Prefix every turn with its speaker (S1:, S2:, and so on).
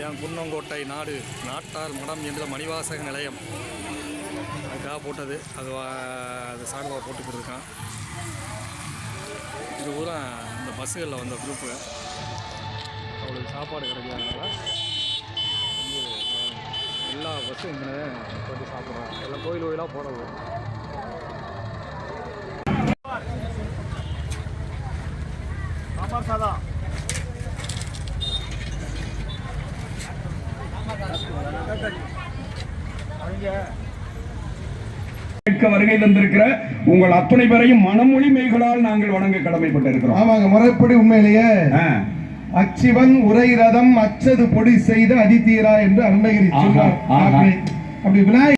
S1: இதுதான் குன்னங்கோட்டை நாட்டார் மடம் என்ற மணிவாசக நிலையம். அதுக்காக போட்டது. அது சார்பாக போட்டு கொடுத்துருக்கான். இது பூரா இந்த பஸ்ஸுகளில் வந்த குரூப்பு. அவங்களுக்கு சாப்பாடு கிடைக்காதனால எல்லா பஸ்ஸும் இங்கே போட்டு சாப்பிட்றோம். எல்லாம் கோயில் கோயிலாக போடுறது. சாம்பார் சாதம்
S2: வருகை தந்திருக்கிற உங்கள் அத்தனை பேரையும் மனமொழி மெய்களால் நாங்கள் வணங்க கடமைப்பட்டிருக்கிறோம்.
S3: ஆமாங்க, முறைப்படி உண்மையிலேயே அச்சிவன் உரை ரதம் அச்சது பொடி செய்த அதிதீரா என்று அருணகிரி சொன்னார். அப்படி விநாயகர்